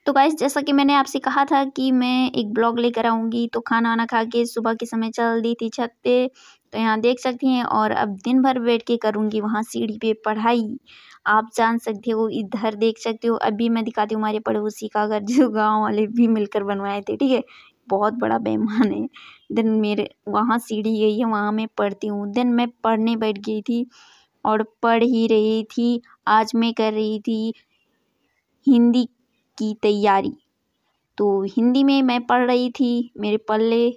तो गाइस, जैसा कि मैंने आपसे कहा था कि मैं एक ब्लॉग लेकर आऊँगी, तो खाना वाना खा के सुबह के समय चल दी थी छत पे। तो यहाँ देख सकती हैं, और अब दिन भर बैठ के करूँगी वहाँ सीढ़ी पे पढ़ाई। आप जान सकते हो, इधर देख सकते हो। अभी मैं दिखाती हूँ हमारे पड़ोसी का घर, जो गाँव वाले भी मिलकर बनवाए थे, ठीक है। बहुत बड़ा बेईमान है। देन मेरे वहाँ सीढ़ी गई है, वहाँ मैं पढ़ती हूँ। देन मैं पढ़ने बैठ गई थी और पढ़ ही रही थी। आज मैं कर रही थी हिंदी की तैयारी। तो हिंदी में मैं पढ़ रही थी, मेरे पल्ले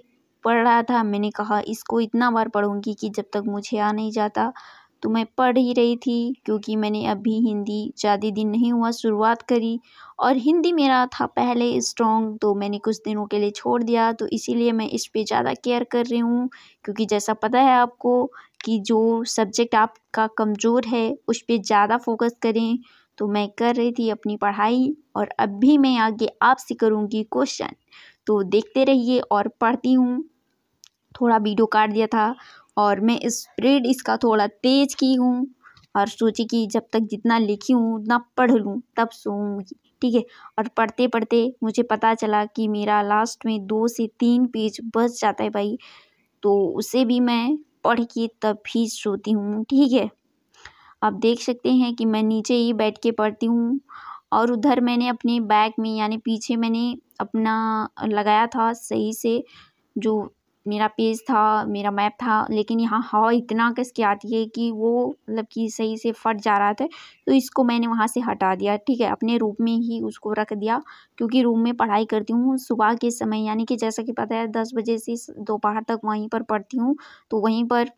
पढ़ रहा था। मैंने कहा इसको इतना बार पढ़ूंगी कि जब तक मुझे आ नहीं जाता। तो मैं पढ़ ही रही थी, क्योंकि मैंने अभी हिंदी ज़्यादा दिन नहीं हुआ शुरुआत करी, और हिंदी मेरा था पहले स्ट्रॉन्ग, तो मैंने कुछ दिनों के लिए छोड़ दिया। तो इसीलिए मैं इस पे ज़्यादा केयर कर रही हूँ, क्योंकि जैसा पता है आपको कि जो सब्जेक्ट आपका कमज़ोर है उस पर ज़्यादा फोकस करें। तो मैं कर रही थी अपनी पढ़ाई, और अब भी मैं आगे आपसे करूँगी क्वेश्चन। तो देखते रहिए और पढ़ती हूँ। थोड़ा वीडियो काट दिया था, और मैं स्पीड इसका थोड़ा तेज़ की हूँ, और सोची कि जब तक जितना लिखी हूँ उतना पढ़ लूँ तब सोऊंगी, ठीक है। और पढ़ते पढ़ते मुझे पता चला कि मेरा लास्ट में 2 से 3 पेज बच जाता है भाई। तो उसे भी मैं पढ़ के तब भी सोती हूँ, ठीक है। आप देख सकते हैं कि मैं नीचे ही बैठ के पढ़ती हूँ, और उधर मैंने अपने बैग में यानी पीछे मैंने अपना लगाया था सही से, जो मेरा पेज था, मेरा मैप था। लेकिन यहाँ हवा इतना कस के आती है कि वो मतलब कि सही से फट जा रहा था। तो इसको मैंने वहाँ से हटा दिया, ठीक है। अपने रूम में ही उसको रख दिया, क्योंकि रूम में पढ़ाई करती हूँ सुबह के समय, यानी कि जैसा कि पता है 10 बजे से दोपहर तक वहीं पर पढ़ती हूँ। तो वहीं पर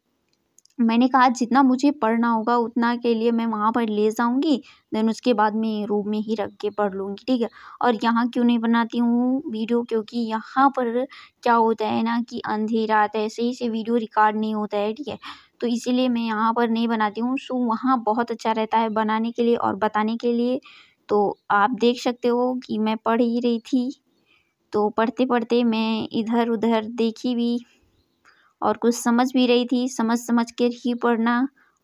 मैंने कहा जितना मुझे पढ़ना होगा उतना के लिए मैं वहाँ पर ले जाऊँगी। देन उसके बाद मैं रूम में ही रख के पढ़ लूँगी, ठीक है। और यहाँ क्यों नहीं बनाती हूँ वीडियो, क्योंकि यहाँ पर क्या होता है ना कि अंधेरा आता है, सही से वीडियो रिकॉर्ड नहीं होता है, ठीक है। तो इसीलिए मैं यहाँ पर नहीं बनाती हूँ। सो वहाँ बहुत अच्छा रहता है बनाने के लिए और बताने के लिए। तो आप देख सकते हो कि मैं पढ़ ही रही थी। तो पढ़ते पढ़ते मैं इधर उधर देखी भी, और कुछ समझ भी रही थी। समझ समझ कर ही पढ़ना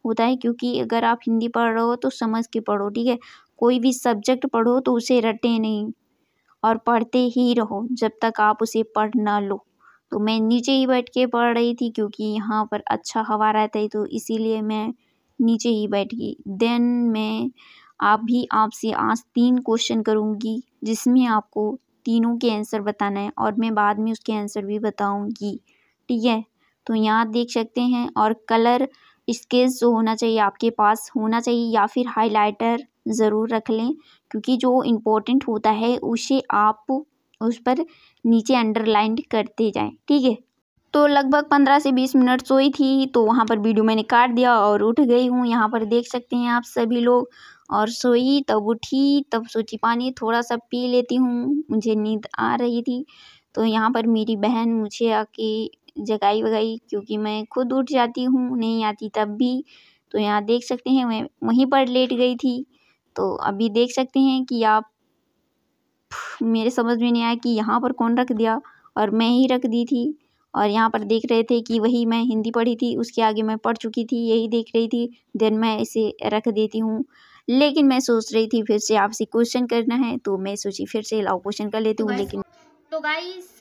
होता है, क्योंकि अगर आप हिंदी पढ़ रहे हो तो समझ के पढ़ो, ठीक है। कोई भी सब्जेक्ट पढ़ो तो उसे रटे नहीं, और पढ़ते ही रहो जब तक आप उसे पढ़ ना लो। तो मैं नीचे ही बैठ के पढ़ रही थी, क्योंकि यहाँ पर अच्छा हवा रहता है, तो इसीलिए मैं नीचे ही बैठ गई। देन मैं आपसे आज 3 क्वेश्चन करूँगी, जिसमें आपको तीनों के आंसर बताना है, और मैं बाद में उसके आंसर भी बताऊँगी, ठीक है। तो यहाँ देख सकते हैं, और कलर स्केच जो होना चाहिए आपके पास होना चाहिए, या फिर हाइलाइटर ज़रूर रख लें, क्योंकि जो इम्पोर्टेंट होता है उसे आप उस पर नीचे अंडरलाइन करते जाएं, ठीक है। तो लगभग 15 से 20 मिनट सोई थी, तो वहाँ पर वीडियो मैंने काट दिया और उठ गई हूँ। यहाँ पर देख सकते हैं आप सभी लोग। और सोई तब उठी, तब सोची पानी थोड़ा सा पी लेती हूँ, मुझे नींद आ रही थी। तो यहाँ पर मेरी बहन मुझे आके जगाई वगाई, क्योंकि मैं खुद उठ जाती हूँ, नहीं आती तब भी। तो यहाँ देख सकते हैं मैं वहीं पर लेट गई थी। तो अभी देख सकते हैं कि आप, मेरे समझ में नहीं आया कि यहाँ पर कौन रख दिया, और मैं ही रख दी थी। और यहाँ पर देख रहे थे कि वही मैं हिंदी पढ़ी थी, उसके आगे मैं पढ़ चुकी थी, यही देख रही थी। देन मैं इसे रख देती हूँ। लेकिन मैं सोच रही थी फिर से आपसे क्वेश्चन करना है, तो मैं सोची फिर से लाओ क्वेश्चन कर लेती हूँ। लेकिन तो गाइस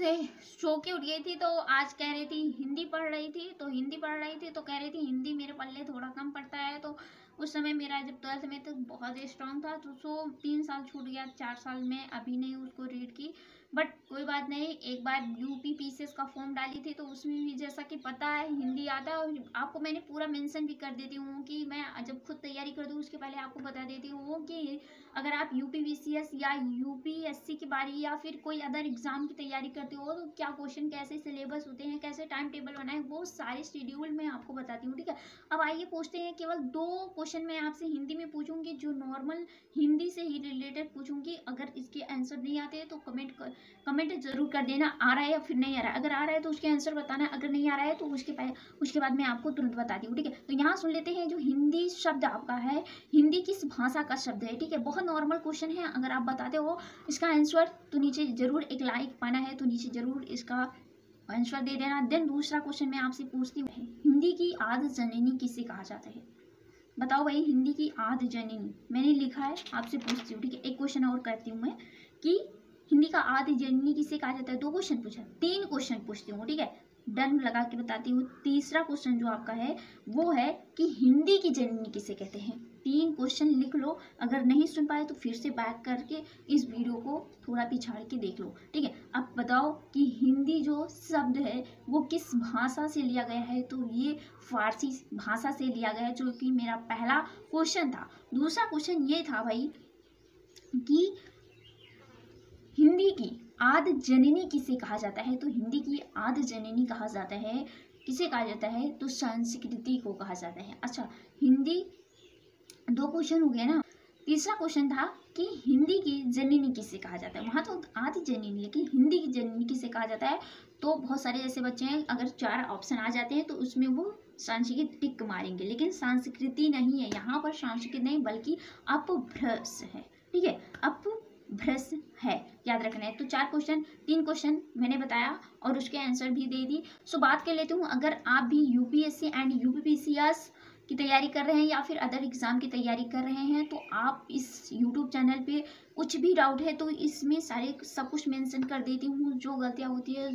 सो के उठ गई थी, तो आज कह रही थी हिंदी पढ़ रही थी, तो हिंदी पढ़ रही थी तो कह रही थी हिंदी मेरे पल्ले थोड़ा कम पड़ता है। तो उस समय मेरा जब 12th में तो बहुत स्ट्रांग था, तो 3 साल छूट गया, 4 साल में अभी नहीं उसको रीड की। बट कोई बात नहीं, एक बार यूपी पीसीएस का फॉर्म डाली थी, तो उसमें भी जैसा कि पता है हिंदी आता है। और आपको मैंने पूरा मेंशन भी कर देती हूँ कि मैं जब खुद तैयारी कर दूँ उसके पहले आपको बता देती हूँ कि अगर आप यूपी पीसीएस या यूपीएससी की बारी या फिर कोई अदर एग्जाम की तैयारी करते हो, तो क्या क्वेश्चन, कैसे सिलेबस होते हैं, कैसे टाइम टेबल बनाए, वो सारे शेड्यूल मैं आपको बताती हूँ, ठीक है। अब आइए पूछते हैं। केवल 2 क्वेश्चन मैं आपसे हिंदी में पूछूंगी, जो नॉर्मल हिंदी से ही रिलेटेड पूछूंगी। अगर इसके आंसर नहीं आते तो कमेंट जरूर कर देना, आ रहा है या फिर नहीं आ रहा है। अगर आ रहा है तो उसके आंसर बताना, अगर नहीं आ रहा है तो उसके बाद मैं आपको तुरंत बताती हूँ, ठीक है। तो यहाँ सुन लेते हैं, जो हिंदी शब्द आपका है, हिंदी किस भाषा का शब्द है, ठीक है। बहुत नॉर्मल क्वेश्चन है, अगर आप बताते हो इसका आंसर तो नीचे जरूर एक लाइक पाना है, तो नीचे जरूर इसका आंसर दे देना। देन दूसरा क्वेश्चन मैं आपसे पूछती हूँ, हिंदी की आद्य जननी किसे कहा जाता है? बताओ भाई, हिंदी की आद्य जननी मैंने लिखा है, आपसे पूछती हूँ, ठीक है। एक क्वेश्चन और करती हूँ मैं कि हिंदी का आदि जननी किसे कहा जाता है? 2 क्वेश्चन पूछा, 3 क्वेश्चन पूछती हूँ, ठीक है, डन लगा के बताती हूँ। तीसरा क्वेश्चन जो आपका है वो है कि हिंदी की जननी किसे कहते हैं। 3 क्वेश्चन लिख लो, अगर नहीं सुन पाए तो फिर से बैक करके इस वीडियो को थोड़ा पिछाड़ के देख लो, ठीक है। अब बताओ कि हिंदी जो शब्द है वो किस भाषा से लिया गया है, तो ये फारसी भाषा से लिया गया है, जो कि मेरा पहला क्वेश्चन था। दूसरा क्वेश्चन ये था भाई कि हिंदी की आदि जननी किसे कहा जाता है, तो हिंदी की आदि जननी कहा जाता है, किसे कहा जाता है, तो संस्कृति को कहा जाता है। अच्छा, हिंदी 2 क्वेश्चन हो गए ना। तीसरा क्वेश्चन था कि हिंदी की जननी किसे कहा जाता है, वहाँ तो आदि जननी, लेकिन हिंदी की जननी किसे कहा जाता है। तो बहुत सारे ऐसे बच्चे हैं, अगर 4 ऑप्शन आ जाते हैं तो उसमें वो सांस्कृतिक टिक मारेंगे, लेकिन संस्कृति नहीं है यहाँ पर, संस्कृत नहीं बल्कि अपभ्रंश है, ठीक है, अपभ्रंश है, याद रखना है। तो 4 क्वेश्चन, 3 क्वेश्चन मैंने बताया और उसके आंसर भी दे दी। सो बात कर लेती हूँ, अगर आप भी यूपीएससी एंड यूपीपीसीएस की तैयारी कर रहे हैं या फिर अदर एग्जाम की तैयारी कर रहे हैं, तो आप इस यूट्यूब चैनल पे कुछ भी डाउट है तो इसमें सारे सब कुछ मेंशन कर देती हूँ, जो गलतियाँ होती है,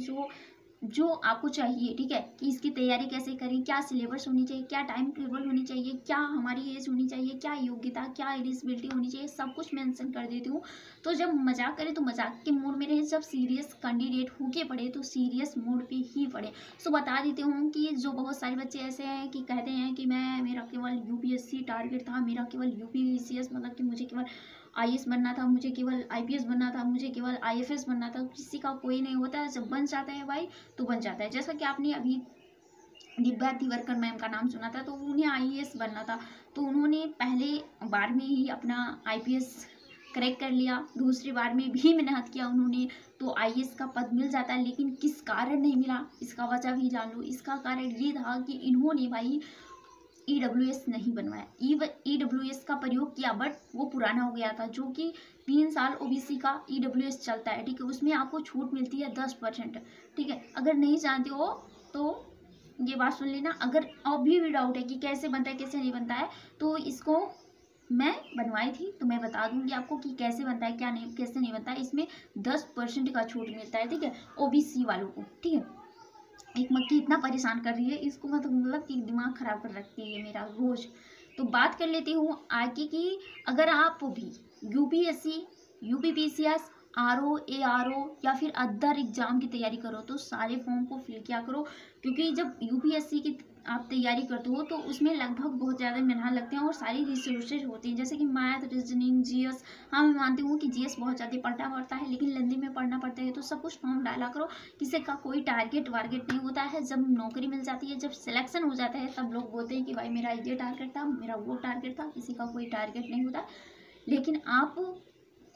जो आपको चाहिए, ठीक है, कि इसकी तैयारी कैसे करें, क्या सिलेबस होनी चाहिए, क्या टाइम टेबल होनी चाहिए, क्या हमारी एज होनी चाहिए, क्या योग्यता, क्या एलिजिबिलिटी होनी चाहिए, सब कुछ मेंशन कर देती हूँ। तो जब मजाक करें तो मजाक के मोड में रहे, जब सीरियस कैंडिडेट होके पढ़े तो सीरियस मोड पे ही पढ़े। सो बता देती हूँ कि जो बहुत सारे बच्चे ऐसे हैं कि कहते हैं कि मेरा केवल यूपीएससी टारगेट था, मेरा केवल यूपीसीएस, मतलब कि मुझे केवल आईएएस बनना था, मुझे केवल आईपीएस बनना था, मुझे केवल आईएफएस बनना था। किसी का कोई नहीं होता है, जब बन जाता है भाई तो बन जाता है। जैसा कि आपने अभी दिव्या तिवारकर मैम का नाम सुना था, तो उन्हें आईएएस बनना था, तो उन्होंने पहले बार में ही अपना आईपीएस क्रैक कर लिया, दूसरी बार में भी मेहनत किया उन्होंने, तो आईएएस का पद मिल जाता है, लेकिन किस कारण नहीं मिला, इसका वजह भी जान लो। इसका कारण ये था कि इन्होंने भाई ईडब्ल्यूएस नहीं बनवाया, ईडब्ल्यूएस का प्रयोग किया, बट वो पुराना हो गया था, जो कि 3 साल ओबीसी का ईडब्ल्यूएस चलता है, ठीक है, उसमें आपको छूट मिलती है 10%, ठीक है। अगर नहीं जानते हो तो ये बात सुन लेना। अगर अभी भी डाउट है कि कैसे बनता है कैसे नहीं बनता है, तो इसको मैं बनवाई थी तो मैं बता दूंगी आपको कि कैसे बनता है, क्या नहीं, कैसे नहीं बनता है। इसमें 10% का छूट मिलता है, ठीक है, ओबीसी वालों को, ठीक है। एक मक्खी इतना परेशान कर रही है, इसको मतलब कि दिमाग खराब कर रखती है मेरा रोज। तो बात कर लेती हूँ आगे की, अगर आप भी यूपीएससी, यूपीपीसीएस, आरओ, एआरओ या फिर अदर एग्जाम की तैयारी करो तो सारे फॉर्म को फिल किया करो, क्योंकि जब यूपीएससी की आप तैयारी करते हो तो उसमें लगभग बहुत ज़्यादा मेहनत लगते हैं और सारी रिसोर्सेज होती हैं, जैसे कि मैथ, रीजनिंग, जीएस। हाँ, मैं मानती हूँ कि जीएस बहुत ज़्यादा पढ़ना पड़ता है, लेकिन लंदी में पढ़ना पड़ता है, तो सब कुछ फॉर्म डाला करो। किसी का कोई टारगेट वारगेट नहीं होता है। जब नौकरी मिल जाती है, जब सिलेक्शन हो जाता है, तब लोग बोलते हैं कि भाई मेरा ये टारगेट था, मेरा वो टारगेट था। किसी का कोई टारगेट नहीं होता, लेकिन आप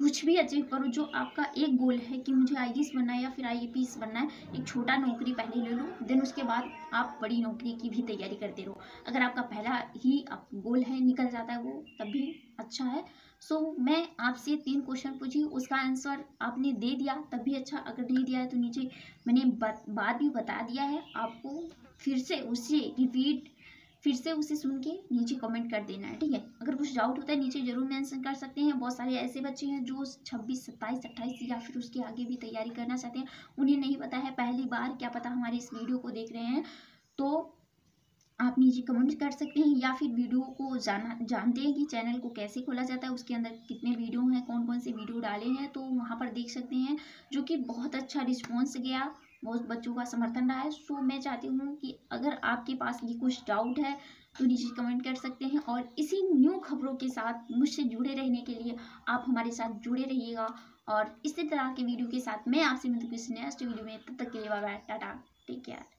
कुछ भी अचीव करो। जो आपका एक गोल है कि मुझे आईएएस बनना है या फिर आईपीएस बनना है, एक छोटा नौकरी पहले ले लो, देन उसके बाद आप बड़ी नौकरी की भी तैयारी करते रहो। अगर आपका पहला ही गोल है निकल जाता है वो, तब भी अच्छा है। सो मैं आपसे 3 क्वेश्चन पूछी, उसका आंसर आपने दे दिया तब भी अच्छा, अगर नहीं दिया है तो नीचे मैंने बात भी बता दिया है आपको, फिर से उसे सुन के नीचे कमेंट कर देना है, ठीक है। अगर कुछ डाउट होता है नीचे जरूर मेंशन कर सकते हैं। बहुत सारे ऐसे बच्चे हैं जो 26, 27, 28 या फिर उसके आगे भी तैयारी करना चाहते हैं, उन्हें नहीं पता है, पहली बार क्या पता हमारे इस वीडियो को देख रहे हैं, तो आप नीचे कमेंट कर सकते हैं, या फिर वीडियो को जानते हैं कि चैनल को कैसे खोला जाता है, उसके अंदर कितने वीडियो हैं, कौन कौन से वीडियो डाले हैं, तो वहाँ पर देख सकते हैं, जो कि बहुत अच्छा रिस्पॉन्स गया, बहुत बच्चों का समर्थन रहा है। सो मैं चाहती हूँ कि अगर आपके पास ये कुछ डाउट है तो नीचे कमेंट कर सकते हैं, और इसी न्यू खबरों के साथ मुझसे जुड़े रहने के लिए आप हमारे साथ जुड़े रहिएगा, और इसी तरह के वीडियो के साथ मैं आपसे मिलूंगी नेक्स्ट वीडियो में। तब तक के लिए bye bye, tata, take care.